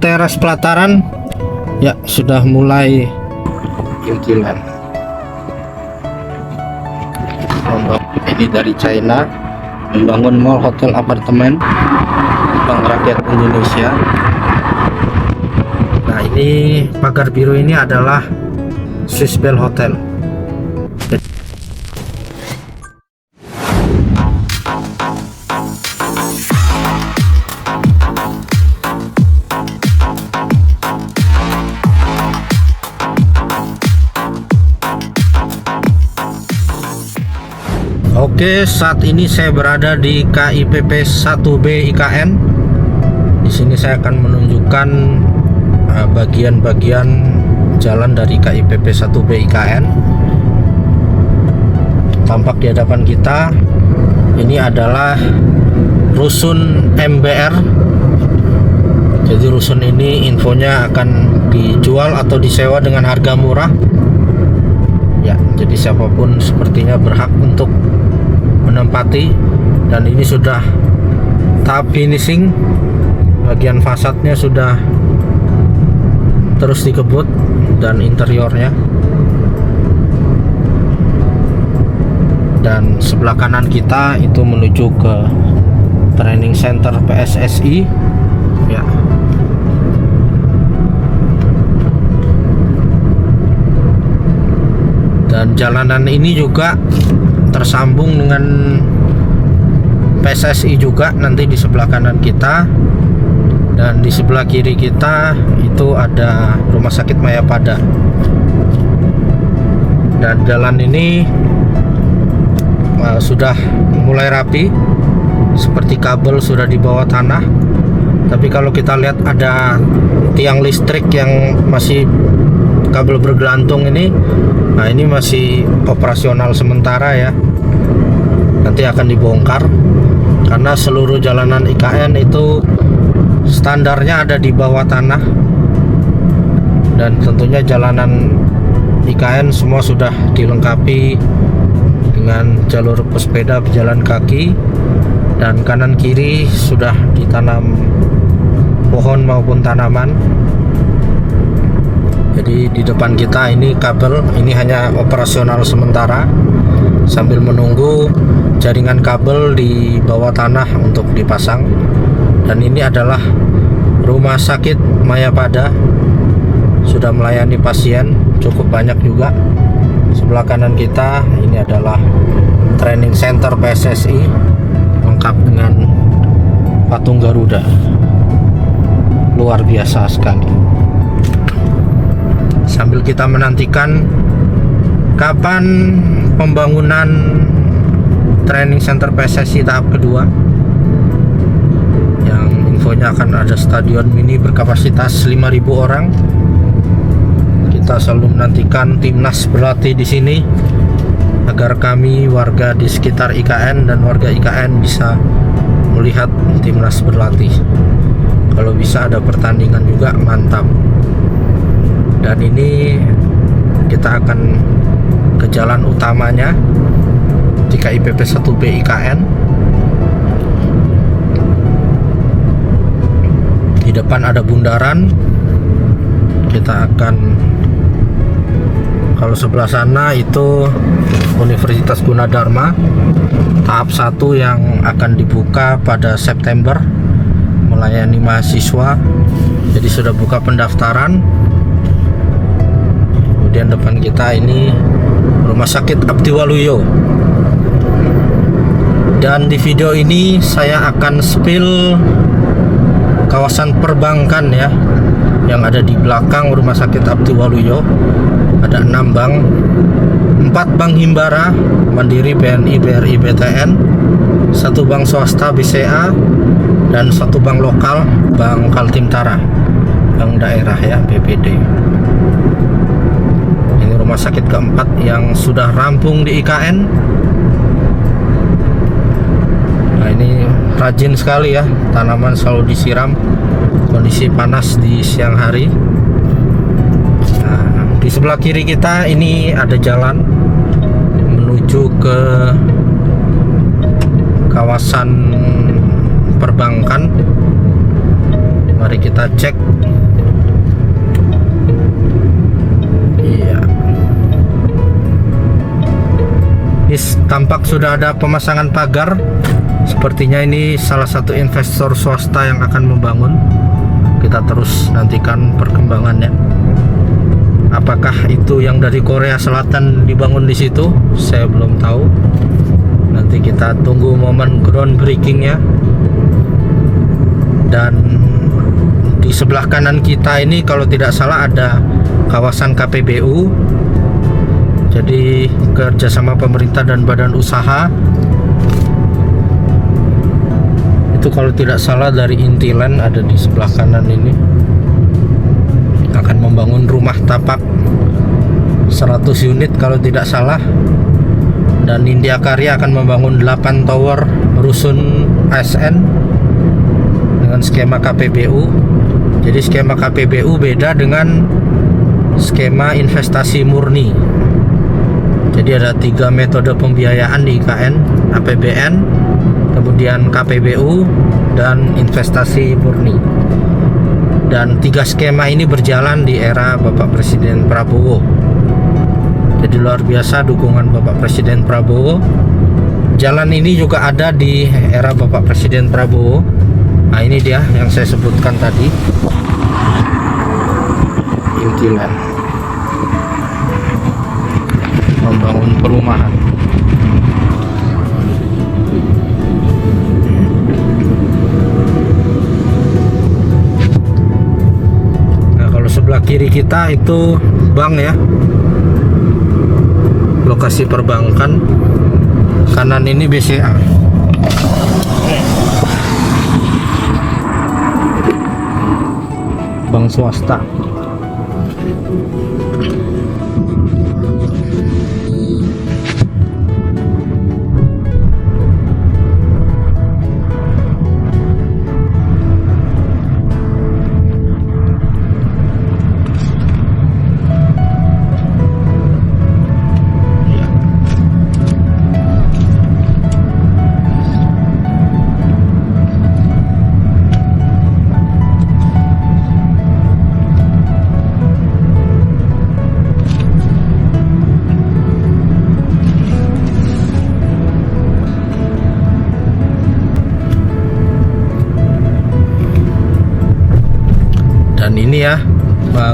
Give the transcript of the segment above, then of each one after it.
teras pelataran ya sudah mulai intilan. Ini dari China membangun mall, hotel, apartemen, Bank Rakyat Indonesia. Nah, ini pagar biru ini adalah Swiss Bell Hotel. Oke, saat ini saya berada di KIPP 1B IKN. Di sini saya akan menunjukkan bagian-bagian jalan dari KIPP 1B IKN. Tampak di hadapan kita ini adalah rusun MBR. Jadi rusun ini infonya akan dijual atau disewa dengan harga murah. Ya, jadi siapapun sepertinya berhak untuk menempati, dan ini sudah tahap finishing. Bagian fasadnya sudah terus dikebut dan interiornya. Dan sebelah kanan kita itu menuju ke training center PSSI ya. Dan jalanan ini juga tersambung dengan PSSI juga nanti di sebelah kanan kita, dan di sebelah kiri kita itu ada Rumah Sakit Mayapada. Dan jalan ini sudah mulai rapi, seperti kabel sudah di bawah tanah. Tapi kalau kita lihat ada tiang listrik yang masih kabel bergelantung ini, nah ini masih operasional sementara ya, nanti akan dibongkar karena seluruh jalanan IKN itu standarnya ada di bawah tanah. Dan tentunya jalanan IKN semua sudah dilengkapi dengan jalur pesepeda, pejalan kaki, dan kanan kiri sudah ditanam pohon maupun tanaman. Jadi di depan kita ini kabel, ini hanya operasional sementara sambil menunggu jaringan kabel di bawah tanah untuk dipasang. Dan ini adalah Rumah Sakit Mayapada, sudah melayani pasien cukup banyak juga. Sebelah kanan kita ini adalah training center PSSI lengkap dengan patung Garuda, luar biasa sekali. Sambil kita menantikan kapan pembangunan training center PSSI tahap kedua, yang infonya akan ada stadion mini berkapasitas 5.000 orang. Kita selalu menantikan timnas berlatih di sini agar kami warga di sekitar IKN dan warga IKN bisa melihat timnas berlatih. Kalau bisa ada pertandingan juga mantap. Dan ini kita akan ke jalan utamanya di KIPP 1B IKN. Di depan ada bundaran. Kita akan, kalau sebelah sana itu Universitas Gunadarma tahap 1 yang akan dibuka pada September melayani mahasiswa. Jadi sudah buka pendaftaran. Kemudian depan kita ini Rumah Sakit Abdiwaluyo. Dan di video ini saya akan spill kawasan perbankan ya, yang ada di belakang Rumah Sakit Abdiwaluyo. Ada 6 bank, 4 bank himbara, Mandiri, BNI, BRI, BTN, 1 bank swasta BCA, dan 1 bank lokal, Bank Kaltimtara, bank daerah ya, BPD. Ini rumah sakit keempat yang sudah rampung di IKN. Nah, ini rajin sekali ya, tanaman selalu disiram, kondisi panas di siang hari. Nah, di sebelah kiri kita ini ada jalan menuju ke kawasan perbankan. Mari Mari kita cek. Iya. Ini tampak sudah ada pemasangan pagar. Sepertinya ini salah satu investor swasta yang akan membangun. Kita terus nantikan perkembangannya. Apakah itu yang dari Korea Selatan dibangun di situ? Saya belum tahu. Nanti kita tunggu momen groundbreakingnya. Dan di sebelah kanan kita ini kalau tidak salah ada kawasan KPBU. Jadi kerjasama pemerintah dan badan usaha. Itu kalau tidak salah dari Intiland ada di sebelah kanan ini. Akan membangun rumah tapak 100 unit kalau tidak salah. Dan India Karya akan membangun 8 tower rusun ASN dengan skema KPBU. Jadi skema KPBU beda dengan skema investasi murni. Jadi ada 3 metode pembiayaan di IKN, APBN, kemudian KPBU, dan investasi murni. Dan 3 skema ini berjalan di era Bapak Presiden Prabowo. Jadi luar biasa dukungan Bapak Presiden Prabowo. Jalan ini juga ada di era Bapak Presiden Prabowo. Nah ini dia yang saya sebutkan tadi, Intiland membangun perumahan. Nah kalau sebelah kiri kita itu bank ya, lokasi perbankan. Kanan ini BCA. Bank swasta. Dan ini ya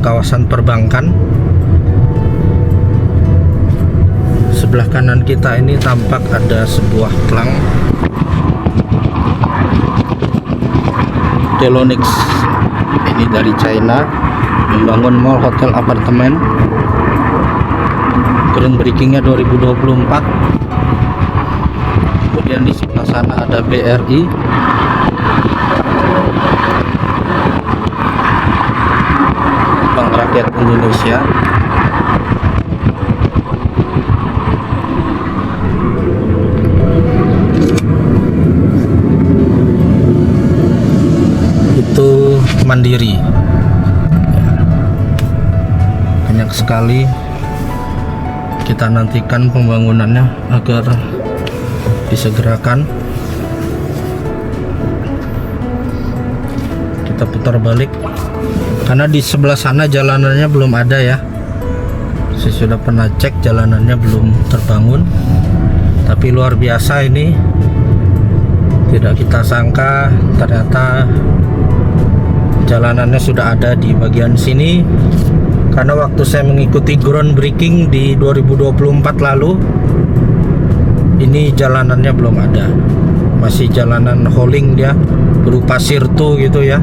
kawasan perbankan. Sebelah kanan kita ini tampak ada sebuah plang Delonix. Ini dari China, membangun mall, hotel, apartemen. Groundbreakingnya 2024. Kemudian di sebelah sana ada BRI. Bank Rakyat Indonesia. Itu Mandiri. Banyak sekali. Kita nantikan pembangunannya agar disegerakan. Kita putar balik karena di sebelah sana jalanannya belum ada ya. Saya sudah pernah cek, jalanannya belum terbangun. Tapi luar biasa ini. Tidak kita sangka ternyata jalanannya sudah ada di bagian sini. Karena waktu saya mengikuti groundbreaking di 2024 lalu, ini jalanannya belum ada. Masih jalanan hauling dia, berupa sirtu gitu ya.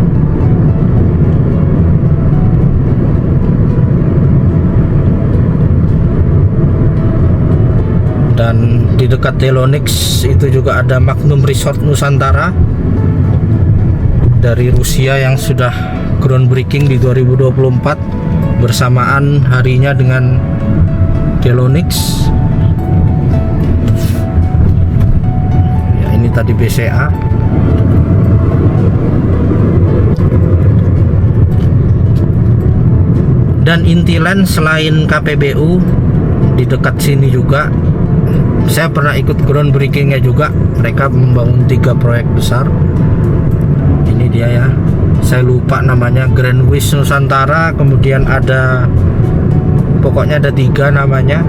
Dan di dekat Delonix itu juga ada Magnum Resort Nusantara dari Rusia yang sudah groundbreaking di 2024 bersamaan harinya dengan Delonix. Ya, ini tadi BCA. Dan Intiland selain KPBU di dekat sini juga, saya pernah ikut groundbreakingnya juga. Mereka membangun 3 proyek besar. Ini dia ya, saya lupa namanya, Grand Wish Nusantara, kemudian ada, pokoknya ada 3 namanya.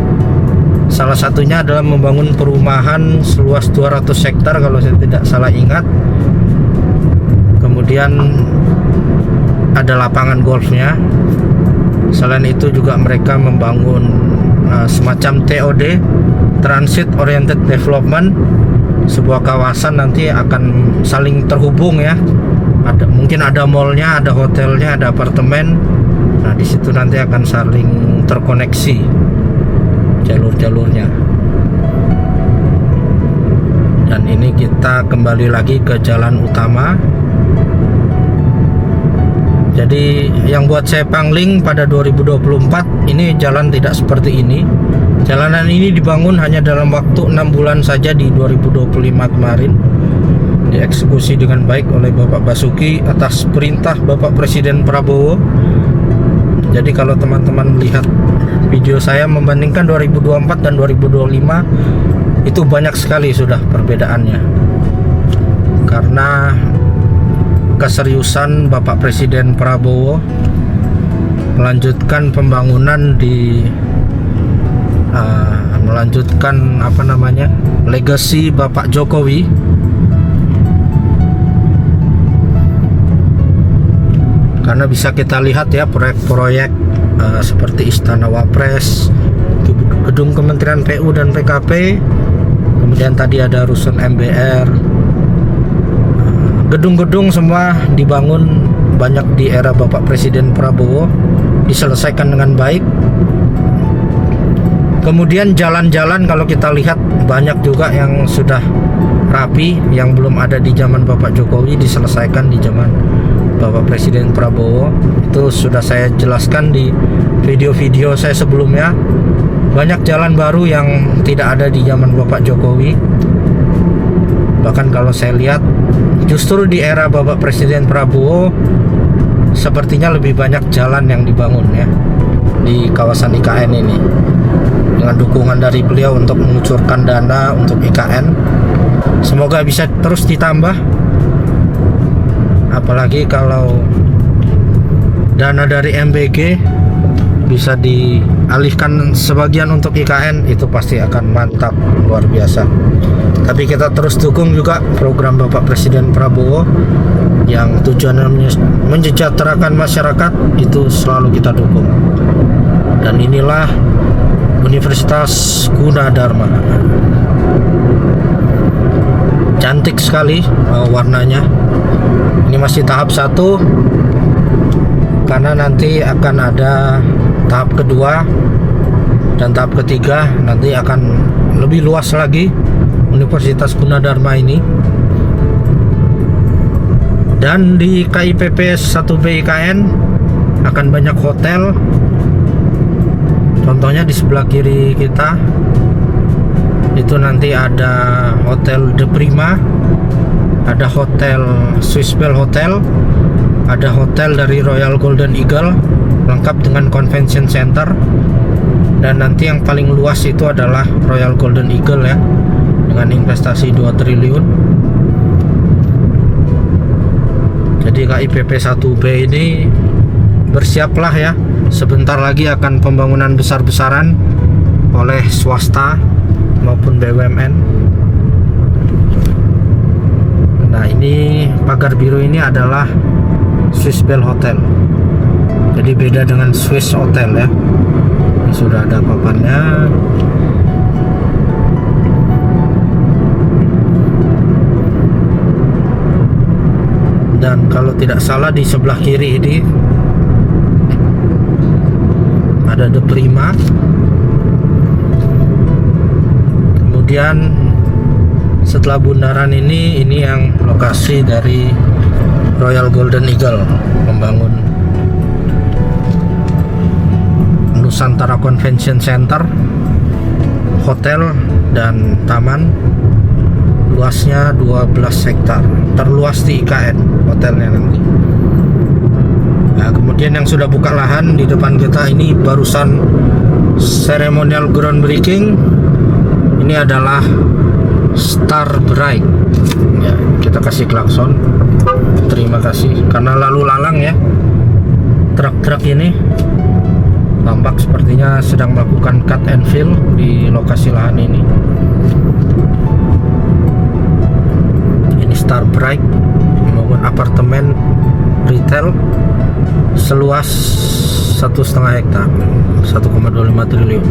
Salah satunya adalah membangun perumahan seluas 200 hektar kalau saya tidak salah ingat. Kemudian ada lapangan golfnya. Selain itu juga mereka membangun semacam TOD, Transit Oriented Development, sebuah kawasan nanti akan saling terhubung ya. Mungkin ada mallnya, ada hotelnya, ada apartemen. Nah di situ nanti akan saling terkoneksi jalur-jalurnya. Dan ini kita kembali lagi ke jalan utama. Jadi yang buat saya pangling pada 2024 ini jalan tidak seperti ini. Jalanan ini dibangun hanya dalam waktu 6 bulan saja di 2025 kemarin. Dieksekusi dengan baik oleh Bapak Basuki atas perintah Bapak Presiden Prabowo. Jadi kalau teman-teman melihat video saya membandingkan 2024 dan 2025, itu banyak sekali sudah perbedaannya. Karena keseriusan Bapak Presiden Prabowo melanjutkan pembangunan melanjutkan legasi Bapak Jokowi. Karena bisa kita lihat ya proyek-proyek seperti Istana Wapres, gedung Kementerian PU dan PKP, kemudian tadi ada rusun MBR, gedung-gedung semua dibangun banyak di era Bapak Presiden Prabowo, diselesaikan dengan baik. Kemudian jalan-jalan kalau kita lihat banyak juga yang sudah rapi, yang belum ada di zaman Bapak Jokowi diselesaikan di zaman Bapak Presiden Prabowo. Itu sudah saya jelaskan di video-video saya sebelumnya. Banyak jalan baru yang tidak ada di zaman Bapak Jokowi. Bahkan kalau saya lihat justru di era Bapak Presiden Prabowo sepertinya lebih banyak jalan yang dibangun ya di kawasan IKN ini, dengan dukungan dari beliau untuk mengucurkan dana untuk IKN. Semoga bisa terus ditambah, apalagi kalau dana dari MBG bisa dialihkan sebagian untuk IKN, itu pasti akan mantap, luar biasa. Tapi kita terus dukung juga program Bapak Presiden Prabowo yang tujuannya mensejahterakan masyarakat, itu selalu kita dukung. Dan inilah Universitas Gunadarma, cantik sekali warnanya. Ini masih tahap 1, karena nanti akan ada tahap kedua dan tahap ketiga, nanti akan lebih luas lagi Universitas Gunadarma ini. Dan di KIPP 1B IKN akan banyak hotel. Contohnya di sebelah kiri kita itu nanti ada Hotel De Prima, ada Hotel Swiss Bell Hotel, ada hotel dari Royal Golden Eagle lengkap dengan convention center, dan nanti yang paling luas itu adalah Royal Golden Eagle ya, dengan investasi 2 triliun. Jadi KIPP 1B ini bersiaplah ya, sebentar lagi akan pembangunan besar-besaran oleh swasta maupun BUMN. Nah ini pagar biru ini adalah Swiss Bell Hotel, jadi beda dengan Swiss Hotel ya. Ini sudah ada papannya. Dan kalau tidak salah di sebelah kiri ini ada De Prima. Kemudian setelah bundaran ini yang lokasi dari Royal Golden Eagle membangun Nusantara Convention Center, hotel dan taman. Luasnya 12 hektar, terluas di IKN hotelnya nanti. Nah, kemudian yang sudah buka lahan di depan kita ini barusan ceremonial groundbreaking. Ini adalah Starbright ya, kita kasih klakson. Terima kasih. Karena lalu lalang ya, truk-truk ini tampak sepertinya sedang melakukan cut and fill di lokasi lahan ini. Ini Starbright membangun apartemen retail seluas 1,5 hektar, 1,25 triliun.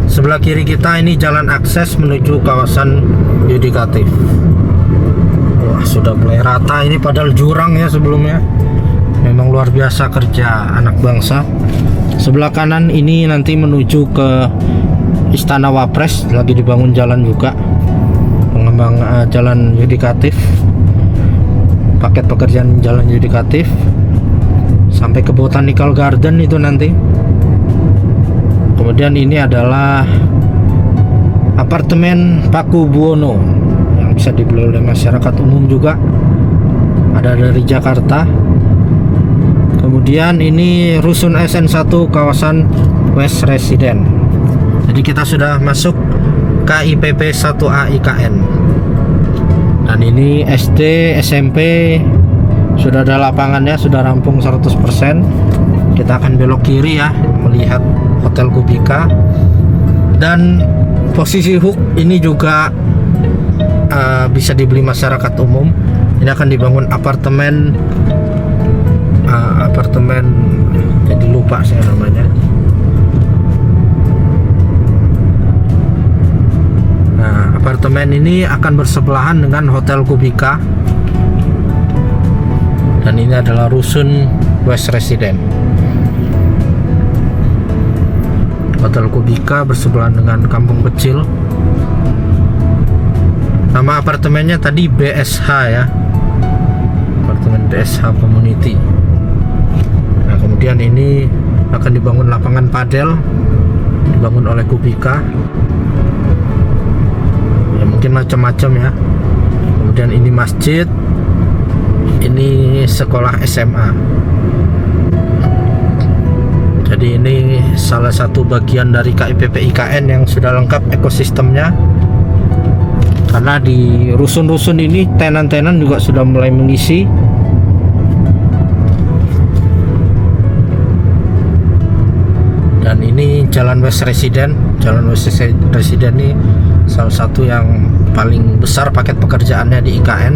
Sebelah kiri kita ini jalan akses menuju kawasan yudikatif. Wah, sudah mulai rata ini, padahal jurang ya sebelumnya. Memang luar biasa kerja anak bangsa. Sebelah kanan ini nanti menuju ke Istana Wapres, lagi dibangun jalan juga, pengembang jalan yudikatif, paket pekerjaan jalan yudikatif sampai ke Botanical Garden itu nanti. Kemudian ini adalah apartemen Paku Buwono yang bisa dibeli oleh masyarakat umum juga, ada dari Jakarta. Kemudian ini rusun SN1 kawasan West Resident. Jadi kita sudah masuk KIPP 1A IKN. Dan ini SD, SMP sudah ada lapangannya, sudah rampung 100%. Kita akan belok kiri ya, melihat Hotel Kubika. Dan posisi hook ini juga bisa dibeli masyarakat umum. Ini akan dibangun apartemen, jadi lupa saya namanya. Nah, apartemen ini akan bersebelahan dengan Hotel Kubika, dan ini adalah rusun West Resident. Hotel Kubika bersebelahan dengan kampung kecil. Nama apartemennya tadi BSH ya, apartemen BSH Community. Nah, kemudian ini akan dibangun lapangan padel, dibangun oleh Kubika ya, mungkin macam-macam ya. Kemudian ini masjid, ini sekolah SMA. Jadi ini salah satu bagian dari KIPP IKN yang sudah lengkap ekosistemnya, karena di rusun-rusun ini tenan-tenan juga sudah mulai mengisi. Dan ini Jalan West Resident. Jalan West Resident ini salah satu yang paling besar paket pekerjaannya di IKN.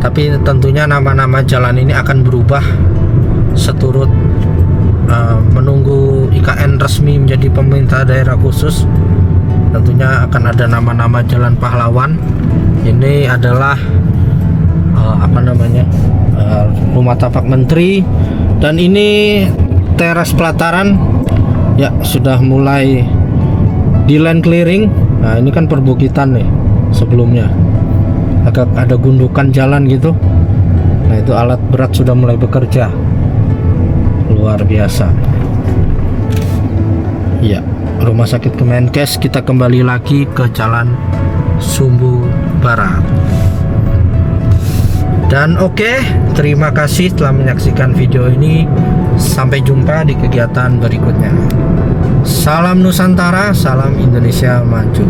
Tapi tentunya nama-nama jalan ini akan berubah seturut menunggu IKN resmi menjadi pemerintah daerah khusus. Tentunya akan ada nama-nama jalan pahlawan. Ini adalah rumah tapak menteri. Dan ini teras pelataran ya, sudah mulai di land clearing. Nah, ini kan perbukitan nih sebelumnya, agak ada gundukan jalan gitu. Nah, itu alat berat sudah mulai bekerja, luar biasa ya. Rumah sakit Kemenkes. Kita kembali lagi ke Jalan Sumbu Barat. Dan oke, terima kasih telah menyaksikan video ini. Sampai jumpa di kegiatan berikutnya. Salam Nusantara, salam Indonesia Maju.